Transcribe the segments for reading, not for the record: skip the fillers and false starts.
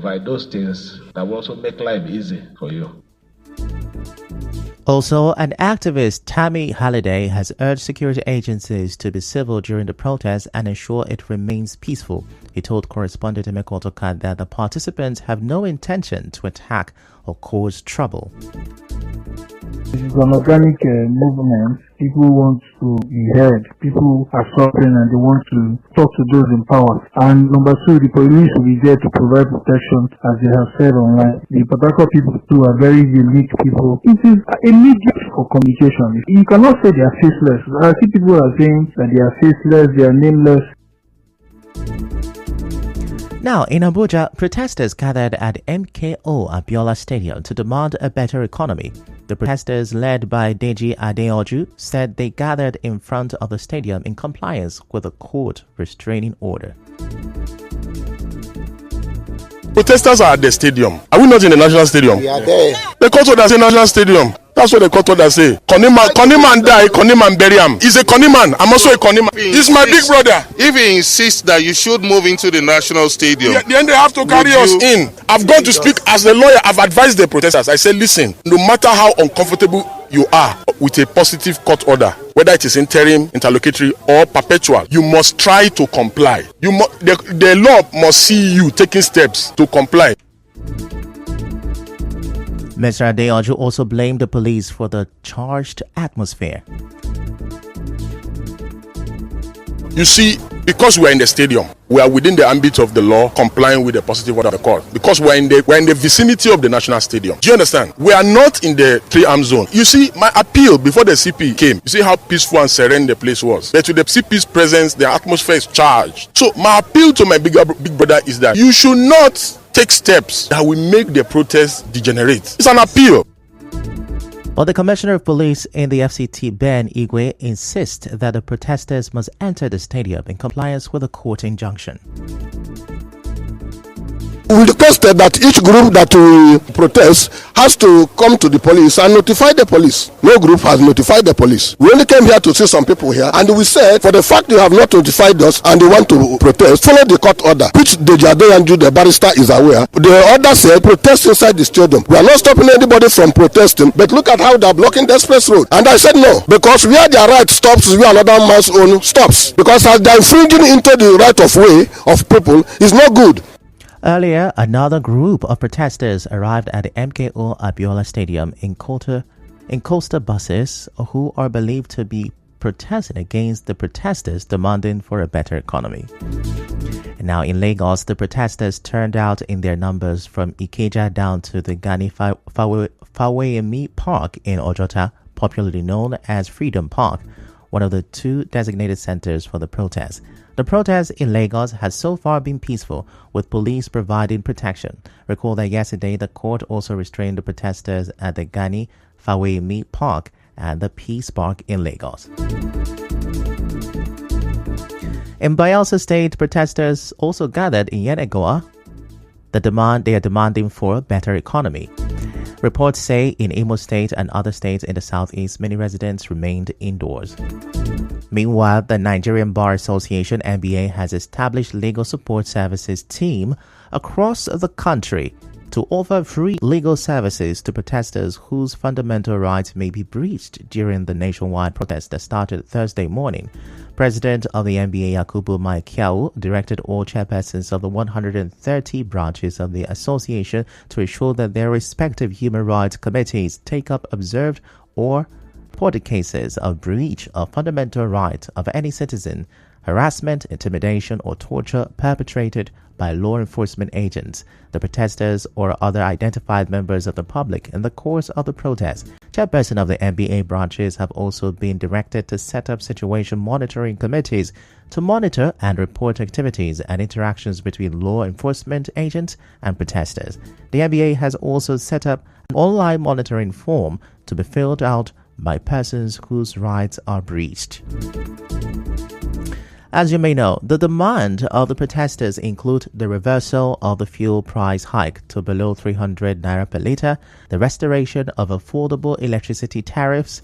provide those things that will also make life easy for you. Also, an activist, Tammy Halliday, has urged security agencies to be civil during the protest and ensure it remains peaceful. He told correspondent Emeka Otoka that the participants have no intention to attack or cause trouble. This is an organic movement. People want to be heard. People are suffering and they want to talk to those in power. And number two, the police will be there to provide protection, as they have said online. The Patako people too are very unique people. It is a medium for communication. You cannot say they are faceless. I see people are saying that they are faceless, they are nameless. Now, in Abuja, protesters gathered at MKO Abiola Stadium to demand a better economy. The protesters, led by Deji Adeoju, said they gathered in front of the stadium in compliance with a court restraining order. Protesters are at the stadium. Are we not in the National Stadium? We are there. The court order say National Stadium. That's what the court order say. Koniman die, Koniman bury him. He's a Koniman. I'm also a Koniman. He's my big brother. If he insists that you should move into the National Stadium, then they have to carry us in. I've gone to speak as the lawyer. I've advised the protesters. I said, listen, no matter how uncomfortable you are with a positive court order, whether it is interim, interlocutory, or perpetual, you must try to comply. The law must see you taking steps to comply. Mr. Adeoju also blamed the police for the charged atmosphere. You see, because we are in the stadium, we are within the ambit of the law, complying with the positive order of the court. Because we're in the vicinity of the National Stadium. Do you understand? We are not in the three-arm zone. You see, my appeal before the CP came, you see how peaceful and serene the place was. But with the CP's presence, the atmosphere is charged. So my appeal to my big brother is that you should not take steps that will make the protest degenerate. It's an appeal. But the Commissioner of Police in the FCT, Ben Igwe, insists that the protesters must enter the stadium in compliance with a court injunction. We requested that each group that will protest has to come to the police and notify the police. No group has notified the police. We only came here to see some people here, and we said, for the fact you have not notified us and you want to protest, follow the court order, which Deji Adeoju, the barrister, is aware. The order said protest inside the stadium. We are not stopping anybody from protesting, but look at how they are blocking the express road. And I said no, because where their right stops is where another man's own stops. Because as they are infringing into the right of way of people is not good. Earlier, another group of protesters arrived at the MKO Abiola Stadium in coaster buses who are believed to be protesting against the protesters demanding for a better economy. And now in Lagos, the protesters turned out in their numbers from Ikeja down to the Gani Faweyemi Park in Ojota, popularly known as Freedom Park, one of the two designated centers for the protest. The protest in Lagos has so far been peaceful, with police providing protection. Recall that yesterday, the court also restrained the protesters at the Gani Faweyemi Park and the Peace Park in Lagos. In Bayelsa State, protesters also gathered in Yenagoa. They are demanding for a better economy. Reports say in Imo State and other states in the southeast, many residents remained indoors. Meanwhile, the Nigerian Bar Association (NBA) has established legal support services team across the country to offer free legal services to protesters whose fundamental rights may be breached during the nationwide protest that started Thursday morning. President of the NBA, Yakubu Maikiao, directed all chairpersons of the 130 branches of the association to ensure that their respective human rights committees take up observed or reported cases of breach of fundamental right of any citizen, harassment, intimidation, or torture perpetrated by law enforcement agents, the protesters, or other identified members of the public in the course of the protest. Chairperson of the NBA branches have also been directed to set up situation monitoring committees to monitor and report activities and interactions between law enforcement agents and protesters. The NBA has also set up an online monitoring form to be filled out by persons whose rights are breached. As you may know, the demand of the protesters include the reversal of the fuel price hike to below 300 naira per litre, the restoration of affordable electricity tariffs,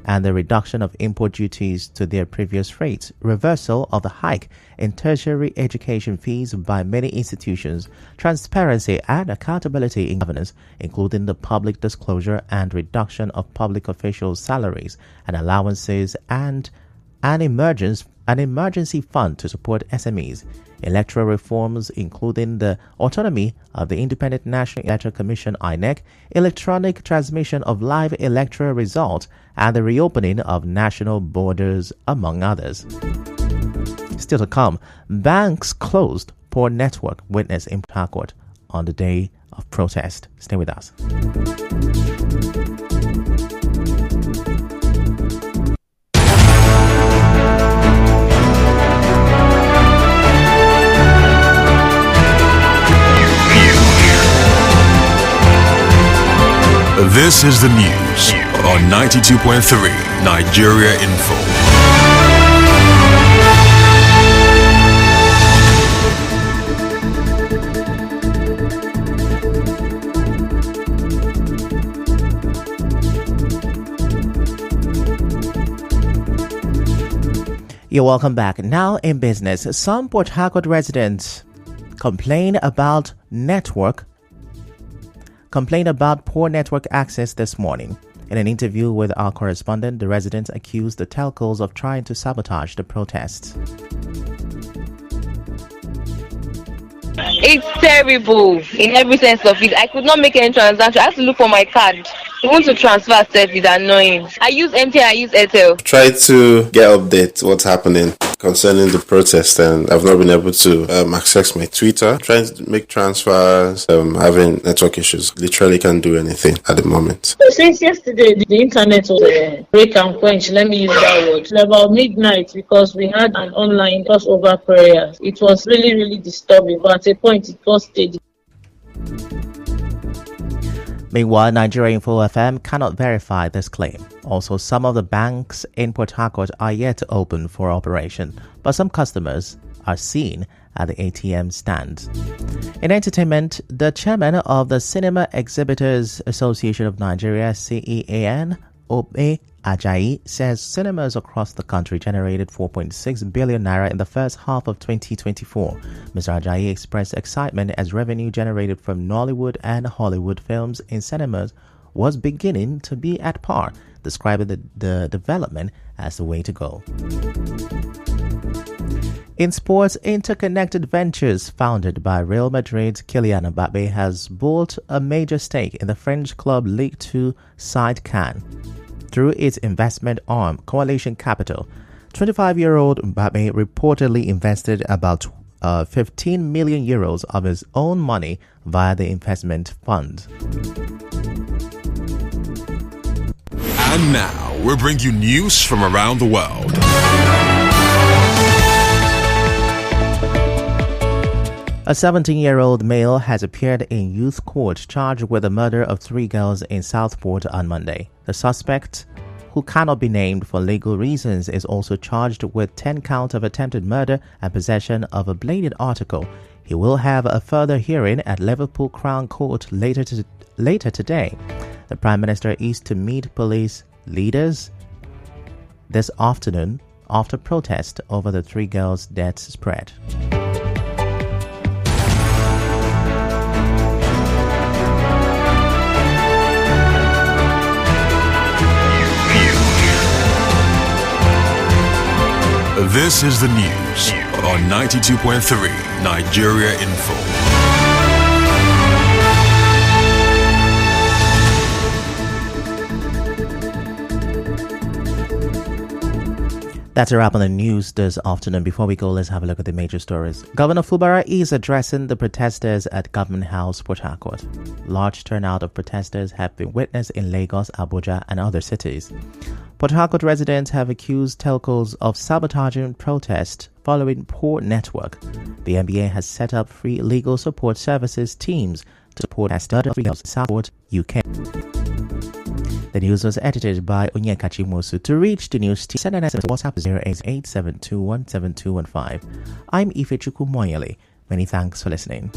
and the reduction of import duties to their previous rates, reversal of the hike in tertiary education fees by many institutions, transparency and accountability in governance, including the public disclosure and reduction of public officials' salaries and allowances, and an emergency fund to support SMEs, electoral reforms including the autonomy of the Independent National Electoral Commission (INEC), electronic transmission of live electoral results, and the reopening of national borders, among others. Still to come, banks closed, poor network witness in Port Harcourt on the day of protest. Stay with us. This is the news on 92.3 Nigeria Info. You're welcome back. Now in business, some Port Harcourt residents complain about poor network access this morning. In an interview with our correspondent, the residents accused the telcos of trying to sabotage the protests. It's terrible in every sense of it. I could not make any transaction. I have to look for my card. Even to transfer stuff is annoying. I use MTN, I use Airtel. Try to get updates what's happening concerning the protest, and I've not been able to access my Twitter. Trying to make transfers, having network issues. Literally can't do anything at the moment. Since yesterday, the internet was break and quench. Let me use that word. It's about midnight because we had an online crossover prayer. It was really, really disturbing, but at a point it got steady. Meanwhile, Nigeria Info FM cannot verify this claim. Also, some of the banks in Port Harcourt are yet to open for operation, but some customers are seen at the ATM stands. In entertainment, the chairman of the Cinema Exhibitors Association of Nigeria, CEAN, Obe Ajayi, says cinemas across the country generated 4.6 billion naira in the first half of 2024. Mr. Ajayi expressed excitement as revenue generated from Nollywood and Hollywood films in cinemas was beginning to be at par, describing the development as the way to go. In sports, Interconnected Ventures, founded by Real Madrid's Kylian Mbappe, has bought a major stake in the French club Ligue 2 side Cannes. Through its investment arm, Coalition Capital, 25-year-old Mbappe reportedly invested about 15 million euros of his own money via the investment fund. And now, we'll bring you news from around the world. A 17-year-old male has appeared in youth court charged with the murder of 3 girls in Southport on Monday. The suspect, who cannot be named for legal reasons, is also charged with 10 counts of attempted murder and possession of a bladed article. He will have a further hearing at Liverpool Crown Court later today. The Prime Minister is to meet police leaders this afternoon after protest over the 3 girls' deaths spread. This is the news on 92.3 Nigeria Info. That's a wrap on the news this afternoon. Before we go, let's have a look at the major stories. Governor Fubara is addressing the protesters at Government House, Port Harcourt. Large turnout of protesters have been witnessed in Lagos, Abuja, and other cities. Port Harcourt residents have accused telcos of sabotaging protest following poor network. The NBA has set up free legal support services teams to support protesters in Southport, UK. The news was edited by Onyeka Chimosu. To reach the news team, send an SMS to WhatsApp 08872172115. I'm Ifechukwu Moyele. Many thanks for listening.